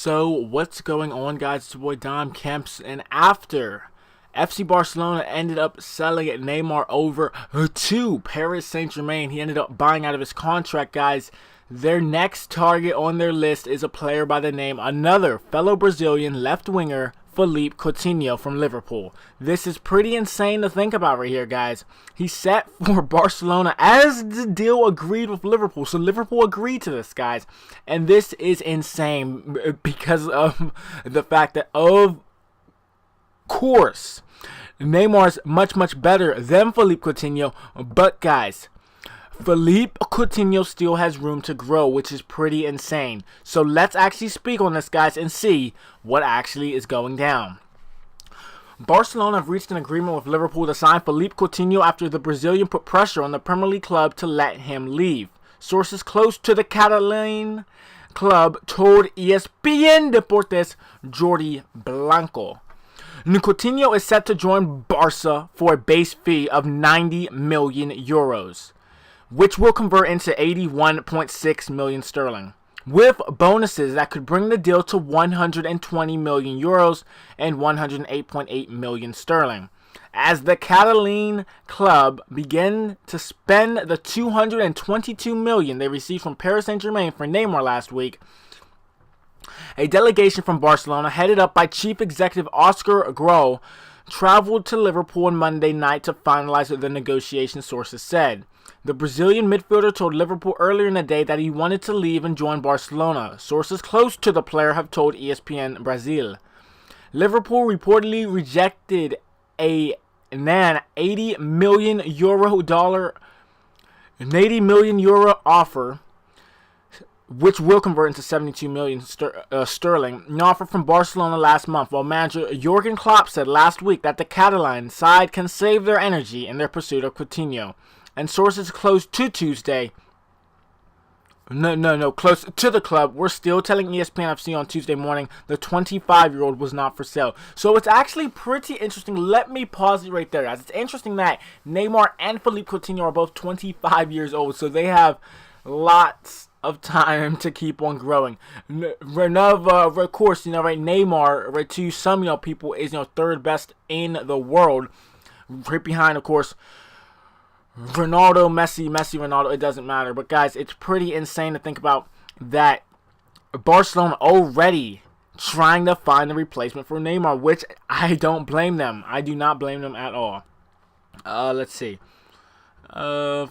So what's going on, guys? It's your boy Dom Kemps, and after FC Barcelona ended up selling Neymar over to Paris Saint-Germain, he ended up buying out of his contract, guys. Their next target on their list is a player by the name, another fellow Brazilian left winger, Philippe Coutinho from Liverpool. This is pretty insane to think about right here, guys. He's set for Barcelona as the deal agreed with Liverpool. So Liverpool agreed to this, guys. And this is insane because of the fact that, of course, Neymar's much better than Philippe Coutinho. But, guys, Philippe Coutinho still has room to grow, which is pretty insane. So let's actually speak on this, guys, and see what actually is going down. Barcelona have reached an agreement with Liverpool to sign Philippe Coutinho after the Brazilian put pressure on the Premier League club to let him leave. Sources close to the Catalan club told ESPN Deportes Jordi Blanco. Coutinho is set to join Barca for a base fee of 90 million euros. Which will convert into 81.6 million sterling, with bonuses that could bring the deal to 120 million euros and 108.8 million sterling. As the Catalan club began to spend the 222 million they received from Paris Saint-Germain for Neymar last week, a delegation from Barcelona, headed up by Chief Executive Oscar Groh, traveled to Liverpool on Monday night to finalize the negotiation, sources said. The Brazilian midfielder told Liverpool earlier in the day that he wanted to leave and join Barcelona. Sources close to the player have told ESPN Brazil. Liverpool reportedly rejected an 80 million euro offer, which will convert into 72 million sterling, an offer from Barcelona last month, while manager Jurgen Klopp said last week that the Catalan side can save their energy in their pursuit of Coutinho. And sources close to Tuesday, close to the club, were still telling ESPN FC on Tuesday morning the 25-year-old was not for sale. So it's actually pretty interesting. Let me pause it right there, guys. It's interesting that Neymar and Philippe Coutinho are both 25 years old, so they have lots of time to keep on growing. Of course, right, Neymar, right, to some, people is, third best in the world, right behind, of course, Ronaldo, Messi, Ronaldo, it doesn't matter. But, guys, it's pretty insane to think about that Barcelona already trying to find a replacement for Neymar, which I don't blame them. I do not blame them at all. Let's see. Not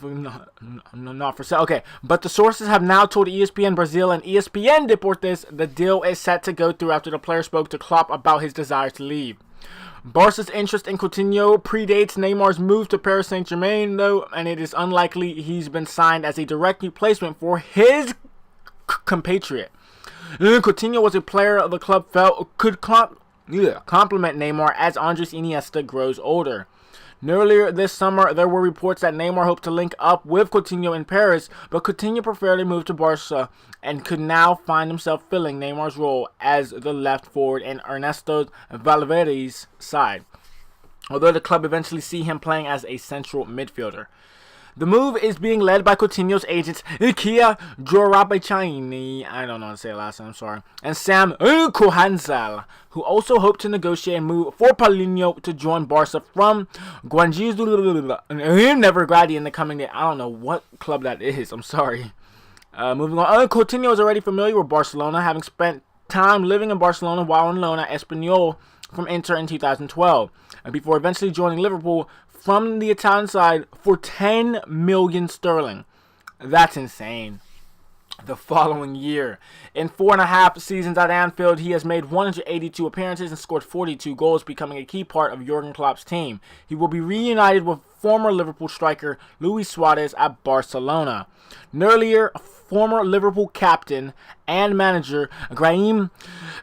for sale. Okay, but the sources have now told ESPN Brazil and ESPN Deportes the deal is set to go through after the player spoke to Klopp about his desire to leave. Barca's interest in Coutinho predates Neymar's move to Paris Saint-Germain, though, and it is unlikely he's been signed as a direct replacement for his compatriot. Coutinho was a player the club felt could complement Neymar as Andres Iniesta grows older. Earlier this summer, there were reports that Neymar hoped to link up with Coutinho in Paris, but Coutinho preferred to move to Barca and could now find himself filling Neymar's role as the left forward in Ernesto Valverde's side, although the club eventually see him playing as a central midfielder. The move is being led by Coutinho's agents Kia Joorabchiani, I don't know how to say it last time, I'm sorry, and Sam Cohansal, who also hope to negotiate a move for Paulinho to join Barca from Guangzhou Evergrande in the coming day. I don't know what club that is, I'm sorry. Moving on, Coutinho is already familiar with Barcelona, having spent time living in Barcelona while on loan at Espanyol from Inter in 2012, and before eventually joining Liverpool from the Italian side for 10 million sterling. That's insane. The following year, in 4.5 seasons at Anfield, he has made 182 appearances and scored 42 goals, becoming a key part of Jurgen Klopp's team. He will be reunited with former Liverpool striker Luis Suarez at Barcelona. Earlier, former Liverpool captain and manager Graeme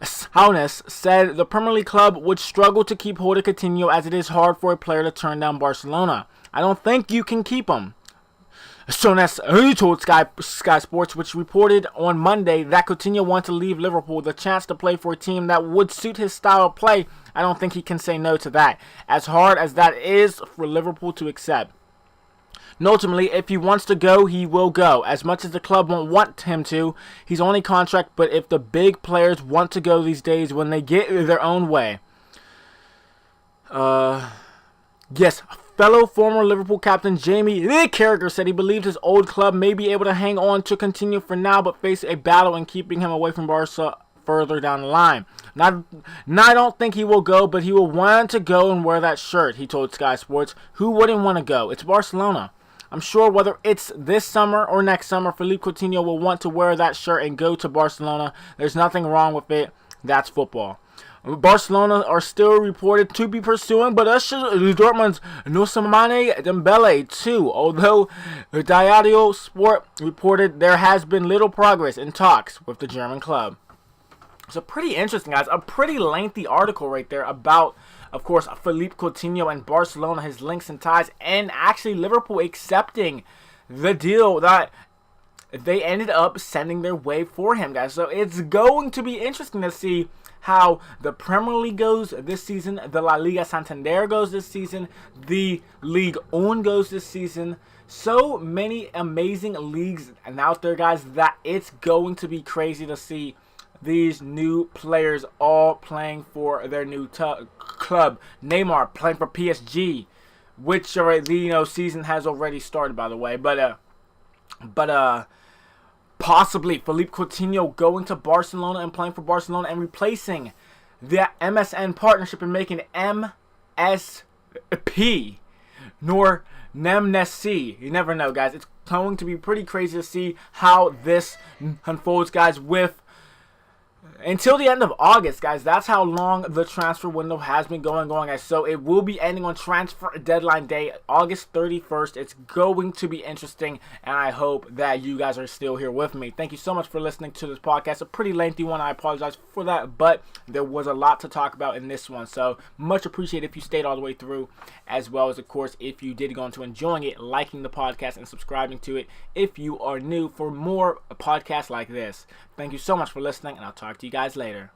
Souness said the Premier League club would struggle to keep hold of Coutinho as it is hard for a player to turn down Barcelona. I don't think you can keep him. Souness told Sky Sports, which reported on Monday that Coutinho wants to leave Liverpool the chance to play for a team that would suit his style of play. I don't think he can say no to that, as hard as that is for Liverpool to accept. And ultimately, if he wants to go, he will go. As much as the club won't want him to, he's on a contract, but if the big players want to go these days when they get their own way. Yes, fellow former Liverpool captain Jamie Carragher said he believed his old club may be able to hang on to Coutinho for now, but face a battle in keeping him away from Barca further down the line. Now, I don't think he will go, but he will want to go and wear that shirt, he told Sky Sports. Who wouldn't want to go? It's Barcelona. I'm sure whether it's this summer or next summer, Philippe Coutinho will want to wear that shirt and go to Barcelona. There's nothing wrong with it. That's football. Barcelona are still reported to be pursuing, but Dortmund's Ousmane Dembele too. Although Diario Sport reported there has been little progress in talks with the German club. So pretty interesting, guys. A pretty lengthy article right there about, of course, Philippe Coutinho and Barcelona, his links and ties, and actually Liverpool accepting the deal that they ended up sending their way for him, guys. So it's going to be interesting to see how the Premier League goes this season, the La Liga Santander goes this season, the Ligue 1 goes this season. So many amazing leagues out there, guys, that it's going to be crazy to see these new players all playing for their new club. Neymar playing for PSG, which already, season has already started, by the way. But possibly Philippe Coutinho going to Barcelona and playing for Barcelona and replacing the MSN partnership and making MSP nor Nemnessi. You never know, guys. It's going to be pretty crazy to see how this unfolds, guys, with until the end of August, guys. That's how long the transfer window has been going, guys. So it will be ending on transfer deadline day, August 31st. It's going to be interesting, and I hope that you guys are still here with me. Thank you so much for listening to this podcast. A pretty lengthy one. I apologize for that, but there was a lot to talk about in this one. So much appreciated if you stayed all the way through, as well as, of course, if you did go into enjoying it, liking the podcast and subscribing to it if you are new for more podcasts like this. Thank you so much for listening, and I'll talk to you guys later.